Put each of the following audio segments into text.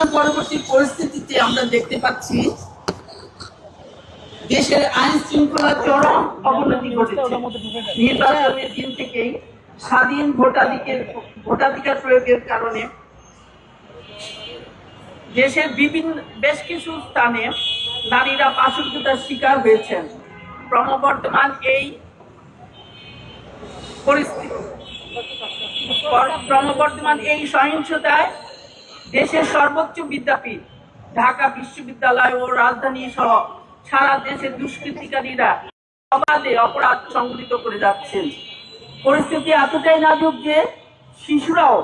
পরবর্তী পরিস্থিতিতে আমরা দেখতে পাচ্ছি দেশের আইন শৃঙ্খলা চরম অবনতি ঘটেছে। নির্বাচনের দিন থেকেই স্বাধীন ভোটাধিকার প্রয়োগের কারণে দেশের বেশ কিছু স্থানে নারীরা পাশবিকতার শিকার হয়েছেন। ক্রমবর্ধমান এই সহিংসতায় দেশের সর্বোচ্চ বিদ্যাপীঠ ঢাকা বিশ্ববিদ্যালয় ও রাজধানী সহ সারা দেশের দুষ্কৃতিকারীরা অবাধে অপরাধ সংঘটিত করে যাচ্ছেন। পরিস্থিতি এতটাই নাজুক যে শিশুরাও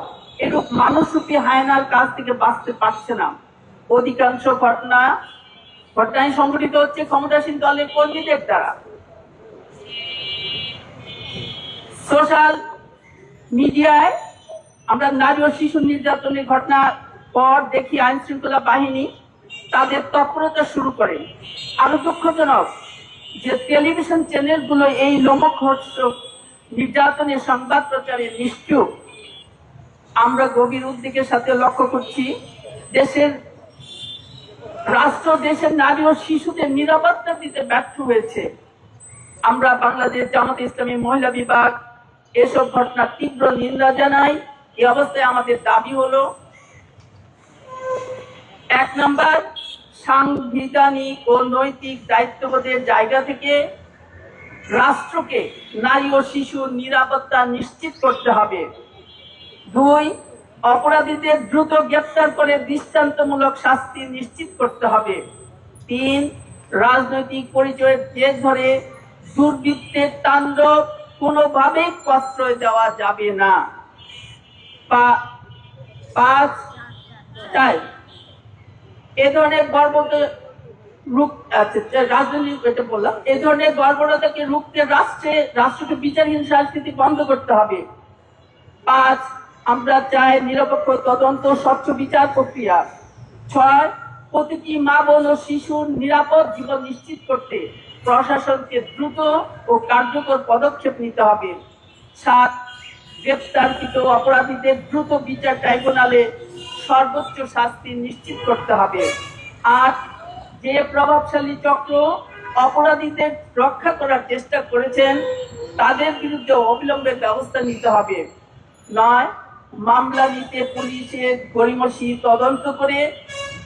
এরূপ মানুষরূপী হায়নার কাছ থেকে বাঁচতে পারছে না। অধিকাংশ ঘটনায় সংঘটিত হচ্ছে ক্ষমতাসীন দলের কর্মীদের দ্বারা। সোশ্যাল মিডিয়ায় আমরা নারী ও শিশু নির্যাতনের ঘটনার পর দেখি আইন শৃঙ্খলা বাহিনী তাদের তৎপরতা শুরু করে। আরো দুঃখজনক যে টেলিভিশন চ্যানেলগুলো এই লোমহর্ষক নির্যাতনের সংবাদ প্রচারে নিশ্চুপ। আমরা গভীর উদ্বেগের সাথে লক্ষ্য করছি দেশের নারী ও শিশুদের নিরাপত্তা দিতে ব্যর্থ হয়েছে। আমরা বাংলাদেশ জামাত ইসলামী মহিলা বিভাগ এসব ঘটনার তীব্র নিন্দা জানাই। এই অবস্থায় আমাদের দাবি হলো, ১ নম্বর, সাংবিধানিক ও নৈতিক দায়িত্ববোধের জায়গা থেকে রাষ্ট্রকে নারী ও শিশুর নিরাপত্তা নিশ্চিত করতে হবে। ২, অপরাধীদের দ্রুত গ্রেফতার করে দৃষ্টান্তমূলক শাস্তি নিশ্চিত করতে হবে। ৩, রাজনৈতিক পরিচয়ের জের ধরে দুর্বৃত্তের তাণ্ডব কোনোভাবেই প্রশ্রয় দেওয়া যাবে না। ৫, এ ধরনের বর্বরতাকে রুখতে রাষ্ট্রকে বিচারহীন সংস্কৃতি বন্ধ করতে হবে। ৫, আমরা চাই নিরপেক্ষ তদন্ত, স্বচ্ছ বিচার প্রক্রিয়া। ৬, প্রতিটি মা বোন ও শিশুর নিরাপদ জীবন নিশ্চিত করতে প্রশাসনকে দ্রুত ও কার্যকর পদক্ষেপ নিতে হবে। ৭, গ্রেপ্তারকৃত অপরাধীদের দ্রুত বিচার ট্রাইব্যুনালে সর্বোচ্চ শাস্তি নিশ্চিত করতে হবে। ৮, যে প্রভাবশালী চক্র অপরাধীদের রক্ষা করার চেষ্টা করেছেন তাদের বিরুদ্ধে অবিলম্বে ব্যবস্থা নিতে হবে। ৯, মামলা নিতে পুলিশের গড়িমসি তদন্ত করে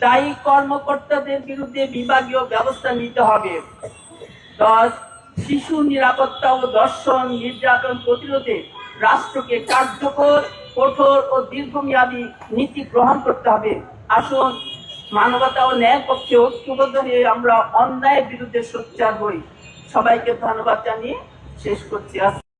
দায়ী কর্মকর্তাদের বিরুদ্ধে বিভাগীয় ব্যবস্থা নিতে হবে। ১০, শিশু নিরাপত্তা ও ধর্ষণ নির্যাতন প্রতিরোধে রাষ্ট্রকে কার্যকর, কঠোর ও দীর্ঘমেয়াদী নীতি গ্রহণ করতে হবে। আসুন মানবতা ও ন্যায়ের পক্ষে ঐক্যবদ্ধ হয়ে আমরা অন্যায়ের বিরুদ্ধে সোচ্চার হই। সবাইকে ধন্যবাদ জানিয়ে শেষ করছি।